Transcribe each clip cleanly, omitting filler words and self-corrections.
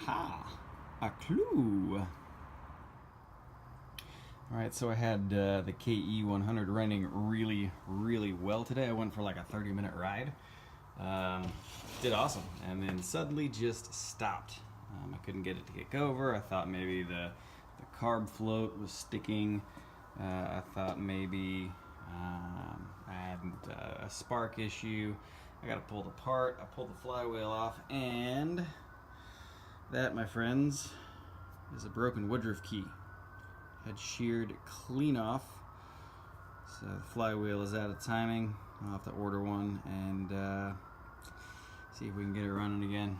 Aha! A clue! Alright, so I had the KE100 running really well today. I went for like a 30-minute ride. Did awesome, and then suddenly just stopped. I couldn't get it to kick over. I thought maybe the carb float was sticking. I thought maybe I had a spark issue. I got it pulled apart. I pulled the flywheel off, and that, my friends, is a broken Woodruff key. Had sheared clean off, so the flywheel is out of timing. I'll have to order one and see if we can get it running again.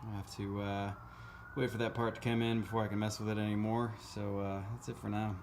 I'll have to wait for that part to come in before I can mess with it anymore. So that's it for now.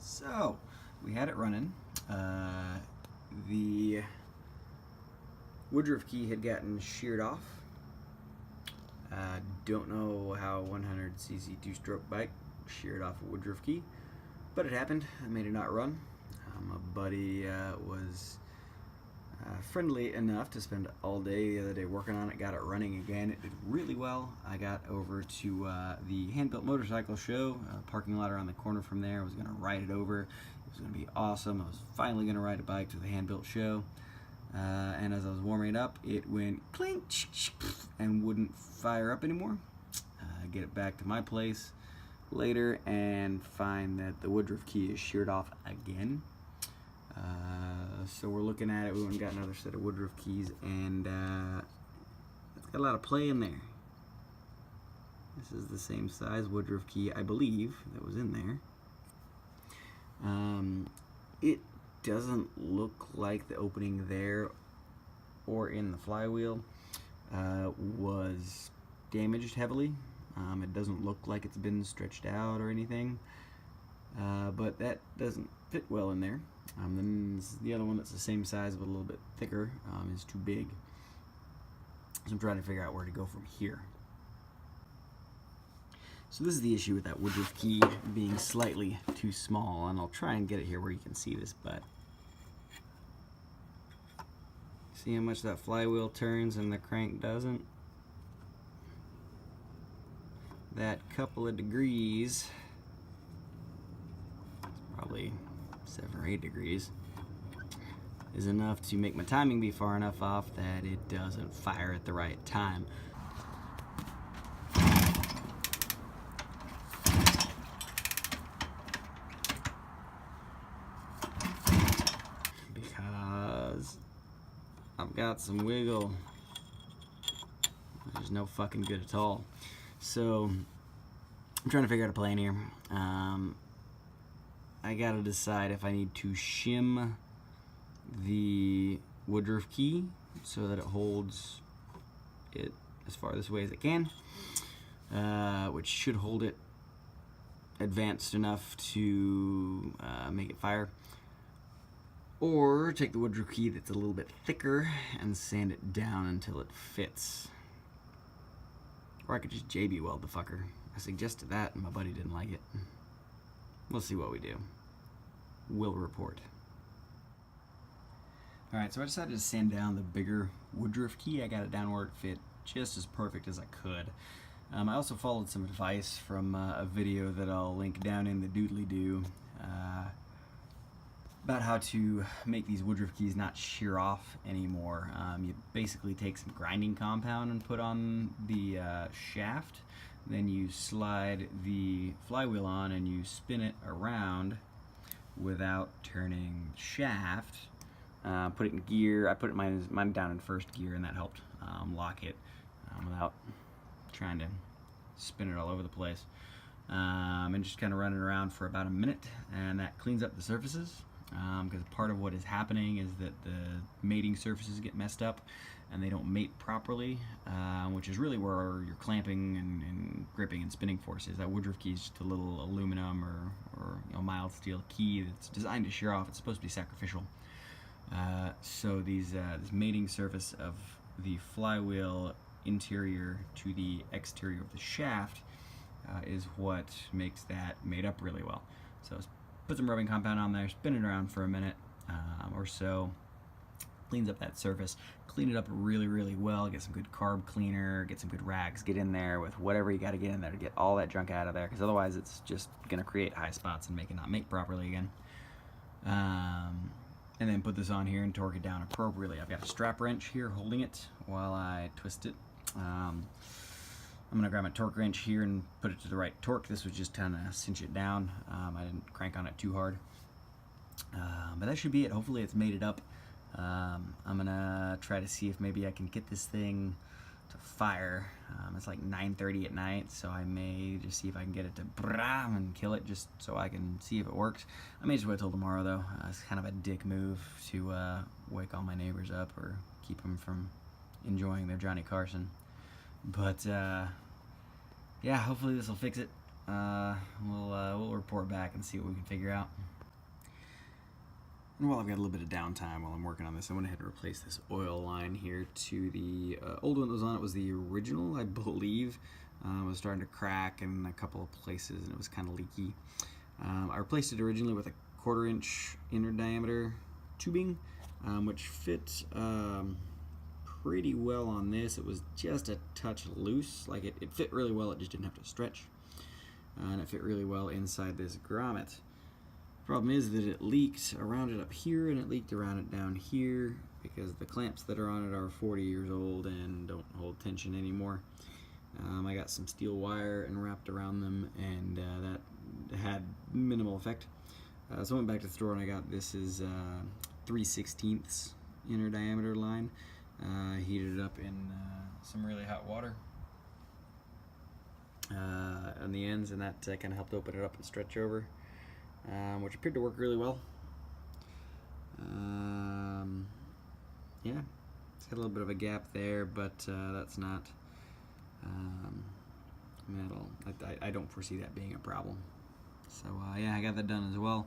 So, we had it running. The Woodruff key had gotten sheared off. Don't know how 100cc two-stroke bike sheared off a Woodruff key, but it happened. I made it not run. My buddy was friendly enough to spend all day the other day working on it, got it running again. It did really well. I got over to the Handbuilt motorcycle show, parking lot around the corner from there. I was going to ride it over. It was going to be awesome. I was finally going to ride a bike to the Handbuilt show. And as I was warming it up, it went clink and wouldn't fire up anymore. Get it back to my place later and find that the Woodruff key is sheared off again. So we're looking at it. We went and got another set of Woodruff keys, and it's got a lot of play in there. This is the same size Woodruff key, I believe, that was in there. It doesn't look like the opening there or in the flywheel was damaged heavily. It doesn't look like it's been stretched out or anything, but that doesn't fit well in there. Then the other one that's the same size but a little bit thicker is too big. So I'm trying to figure out where to go from here. So this is the issue with that Woodruff key being slightly too small, and I'll try and get it here where you can see this butt. See how much that flywheel turns and the crank doesn't? That couple of degrees, probably 7 or 8 degrees, is enough to make my timing be far enough off that it doesn't fire at the right time. Because I've got some wiggle, which is no fucking good at all. So I'm trying to figure out a plan here. I gotta decide if I need to shim the Woodruff key so that it holds it as far this way as it can, which should hold it advanced enough to make it fire, Or take the woodruff key that's a little bit thicker and sand it down until it fits. Or I could just JB weld the fucker. I suggested that and my buddy didn't like it. We'll see what we do. We'll report. Alright, so I decided to sand down the bigger woodruff key. I got it down where it fit just as perfect as I could. I also followed some advice from a video that I'll link down in the doodly-doo about how to make these woodruff keys not shear off anymore. You basically take some grinding compound and put on the shaft, then you slide the flywheel on and you spin it around without turning the shaft. Put it in gear. I put mine down in first gear, and that helped lock it without trying to spin it all over the place. And just kind of run it around for about a minute, and that cleans up the surfaces. Because part of what is happening is that the mating surfaces get messed up and they don't mate properly, which is really where your clamping and gripping and spinning force is. That woodruff key is just a little aluminum or mild steel key that's designed to shear off. It's supposed to be sacrificial. So this mating surface of the flywheel interior to the exterior of the shaft is what makes that made up really well. So put some rubbing compound on there, spin it around for a minute or so, cleans up that surface, clean it up really, really well, get some good carb cleaner, get some good rags, get in there with whatever you got to get in there to get all that junk out of there, because otherwise it's just going to create high spots and make it not mate properly again. And then put this on here and torque it down appropriately. I've got a strap wrench here holding it while I twist it. I'm going to grab my torque wrench here and put it to the right torque. This was just kind of cinch it down. I didn't crank on it too hard. But that should be it. Hopefully it's made it up. I'm going to try to see if maybe I can get this thing to fire. It's like 9:30 at night, so I may just see if I can get it to bram and kill it just so I can see if it works. I may just wait till tomorrow though. It's kind of a dick move to wake all my neighbors up or keep them from enjoying their Johnny Carson. But yeah, hopefully this will fix it. We'll report back and see what we can figure out. And while I've got a little bit of downtime while I'm working on this, I went ahead and replaced this oil line here to the old one that was on it. Was the original, I believe. It was starting to crack in a couple of places and it was kind of leaky. I replaced it originally with a 1/4 inch inner diameter tubing, which fit pretty well on this. It was just a touch loose. Like it fit really well, it just didn't have to stretch. And it fit really well inside this grommet. Problem is that it leaked around it up here and it leaked around it down here because the clamps that are on it are 40 years old and don't hold tension anymore. I got some steel wire and wrapped around them, and that had minimal effect. So I went back to the store and I got this is 3/16 inner diameter line. Heated it up in some really hot water on the ends, and that kind of helped open it up and stretch over. Which appeared to work really well. Yeah, it's got a little bit of a gap there, but that's not metal. I don't foresee that being a problem. So yeah, I got that done as well.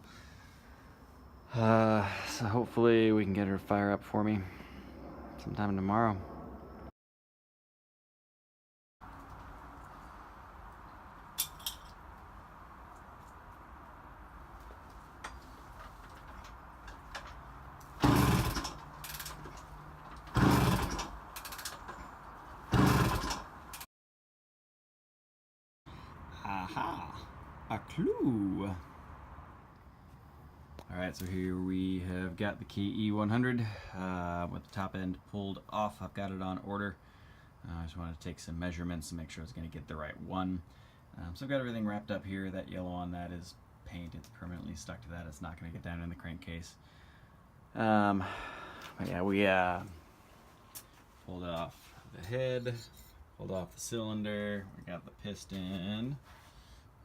So hopefully we can get her to fire up for me sometime tomorrow. Aha! A clue! Alright, so here we have got the KE100 with the top end pulled off. I've got it on order. I just want to take some measurements to make sure it's going to get the right one. So I've got everything wrapped up here. That yellow on that is paint. It's permanently stuck to that. It's not going to get down in the crankcase. But yeah, we pulled off the head, pulled off the cylinder, we got the piston,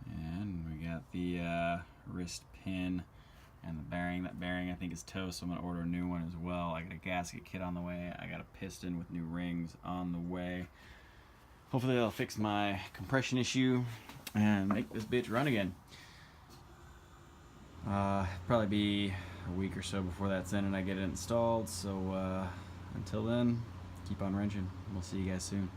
and we got the wrist pin and the bearing. That bearing I think is toast, so I'm going to order a new one as well. I got a gasket kit on the way. I got a piston with new rings on the way. Hopefully that'll fix my compression issue and make this bitch run again. Probably be a week or so before that's in and I get it installed. So until then, keep on wrenching. We'll see you guys soon.